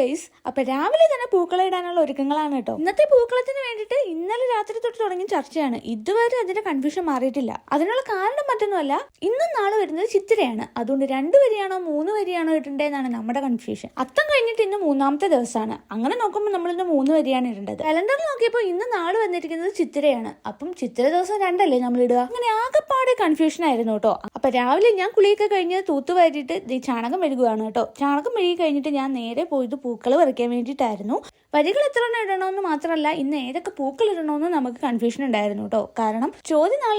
Guys, അപ്പൊ രാവിലെ തന്നെ പൂക്കളം ഇടാനുള്ള ഒരുക്കങ്ങളാണ് കേട്ടോ. ഇന്നത്തെ പൂക്കളത്തിന് വേണ്ടിയിട്ട് ഇന്നലെ രാത്രി തൊട്ട് തുടങ്ങിയ ചർച്ചയാണ്. ഇതുവരെ അതിന്റെ കൺഫ്യൂഷൻ മാറിയിട്ടില്ല. അതിനുള്ള കാരണം മറ്റൊന്നുമല്ല, ഇന്നും നാളെ വരുന്നത് ചിത്തിരയാണ്. അതുകൊണ്ട് 2 വരിയാണോ 3 വരിയാണോ ഇടേണ്ടതെന്നാണ് നമ്മുടെ കൺഫ്യൂഷൻ. അത്തം കഴിഞ്ഞിട്ട് ഇന്ന് 3ാമത്തെ ദിവസമാണ്. അങ്ങനെ നോക്കുമ്പോൾ നമ്മൾ ഇന്ന് 3 വരിയാണ് ഇടേണ്ടത്. കലണ്ടറിൽ നോക്കിയപ്പോൾ ഇന്ന് നാളെ വന്നിരിക്കുന്നത് ചിത്തിരയാണ്. അപ്പം ചിത്തിര ദിവസം 2 അല്ലേ നമ്മൾ ഇടുക? അങ്ങനെ ആകെപ്പാടെ കൺഫ്യൂഷൻ ആയിരുന്നു കേട്ടോ. അപ്പൊ രാവിലെ ഞാൻ കുളിയൊക്കെ കഴിഞ്ഞ് തൂത്തുവാരിയിട്ട് ചാണകം മെഴുകുകയാണ് കേട്ടോ. ചാണകം മെഴുകി കഴിഞ്ഞിട്ട് ഞാൻ നേരെ പോയത് പൂക്കൾ പറിക്കാൻ വേണ്ടിയിട്ടായിരുന്നു. വരികൾ എത്ര എണ്ണം ഇടണമെന്ന് മാത്രമല്ല, ഇന്ന് ഏതൊക്കെ പൂക്കൾ ഇടണമെന്ന് നമുക്ക് കൺഫ്യൂഷൻ ഉണ്ടായിരുന്നു കേട്ടോ. കാരണം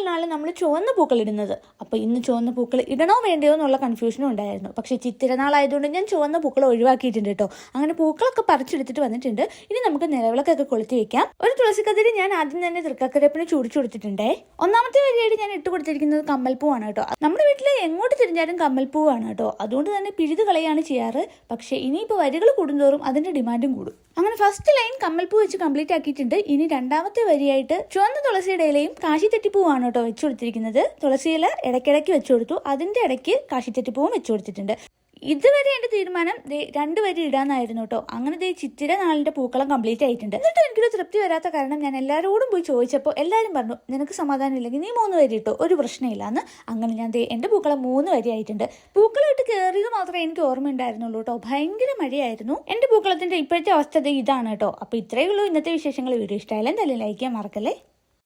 നാളെ നമ്മൾ ചുവന്ന പൂക്കൾ ഇടുന്നത്. അപ്പൊ ഇന്ന് ചുവന്ന പൂക്കൾ ഇടണോ വേണ്ടയോ എന്നുള്ള കൺഫ്യൂഷനും ഉണ്ടായിരുന്നു. പക്ഷെ ചിത്തിര നാളായതുകൊണ്ട് ഞാൻ ചുവന്ന പൂക്കൾ ഒഴിവാക്കിയിട്ടുണ്ട് കേട്ടോ. അങ്ങനെ പൂക്കളൊക്കെ പറിച്ചെടുത്തിട്ട് വന്നിട്ടുണ്ട്. ഇനി നമുക്ക് നിലവിളക്കൊക്കെ കൊളുത്തി വെക്കാം. ഒരു തുളസിക്കതിരി ഞാൻ ആദ്യം തന്നെ തൃക്കക്കരപ്പിന് ചൂടിച്ചു കൊടുത്തിട്ടുണ്ടേ. 1ാമത്തെ വരിയായിട്ട് ഞാൻ ഇട്ട് കൊടുത്തിരിക്കുന്നത് കമ്മൽപ്പൂവാണ് കേട്ടോ. നമ്മുടെ വീട്ടിൽ എങ്ങോട്ട് തിരിഞ്ഞാലും കമ്മൽപ്പൂവാണ് കേട്ടോ. അതുകൊണ്ട് തന്നെ പിഴുത് കളയാണ് ചെയ്യാറ്. പക്ഷെ ഇനിയിപ്പോൾ വരികൾ കൂടുന്തോറും അതിന്റെ ഡിമാൻഡും കൂടും. അങ്ങനെ ഫസ്റ്റ് ലൈൻ കമ്മൽപ്പൂ വെച്ച് കംപ്ലീറ്റ് ആക്കിയിട്ടുണ്ട്. ഇനി 2ാമത്തെ വരിയായിട്ട് ചുവന്ന തുളസിയുടെ ഇലയും കാശിത്തെറ്റിപ്പൂവാണ് കേട്ടോ വെച്ചു കൊടുത്തിരിക്കുന്നത്. തുളസിയില ഇടയ്ക്കിടയ്ക്ക് വെച്ചു കൊടുത്തു. അതിന്റെ ഇടയ്ക്ക് കാശിത്തെറ്റിപ്പൂവും വെച്ചു കൊടുത്തിട്ടുണ്ട്. ഇതുവരെ എന്റെ തീരുമാനം 2 വരി ഇടാന്നായിരുന്നു കേട്ടോ. അങ്ങനെ ചിത്തിര നാളിന്റെ പൂക്കളം കംപ്ലീറ്റ് ആയിട്ടുണ്ട്. എന്നിട്ട് എനിക്കൊരു തൃപ്തി വരാത്ത കാരണം ഞാൻ എല്ലാവരോടും പോയി ചോദിച്ചപ്പോൾ എല്ലാവരും പറഞ്ഞു, നിനക്ക് സമാധാനം ഇല്ലെങ്കിൽ നീ 3 വരി ഇട്ടോ, ഒരു പ്രശ്നമില്ലാന്ന്. അങ്ങനെ ഞാൻ എന്റെ പൂക്കളം 3 വരി ആയിട്ടുണ്ട്. പൂക്കളം ഇട്ട് കയറിയത് മാത്രമേ എനിക്ക് ഓർമ്മയുണ്ടായിരുന്നുള്ളൂ കേട്ടോ. ഭയങ്കര മഴയായിരുന്നു. എന്റെ പൂക്കളത്തിന്റെ ഇപ്പോഴത്തെ അവസ്ഥ ഇതാണ് കേട്ടോ. അപ്പൊ ഇത്രയേ ഉള്ളൂ ഇന്നത്തെ വിശേഷങ്ങൾ. വീഡിയോ ഇഷ്ടമായാലും എന്തായാലും ലൈക്ക് ചെയ്യാൻ മറക്കല്ലേ.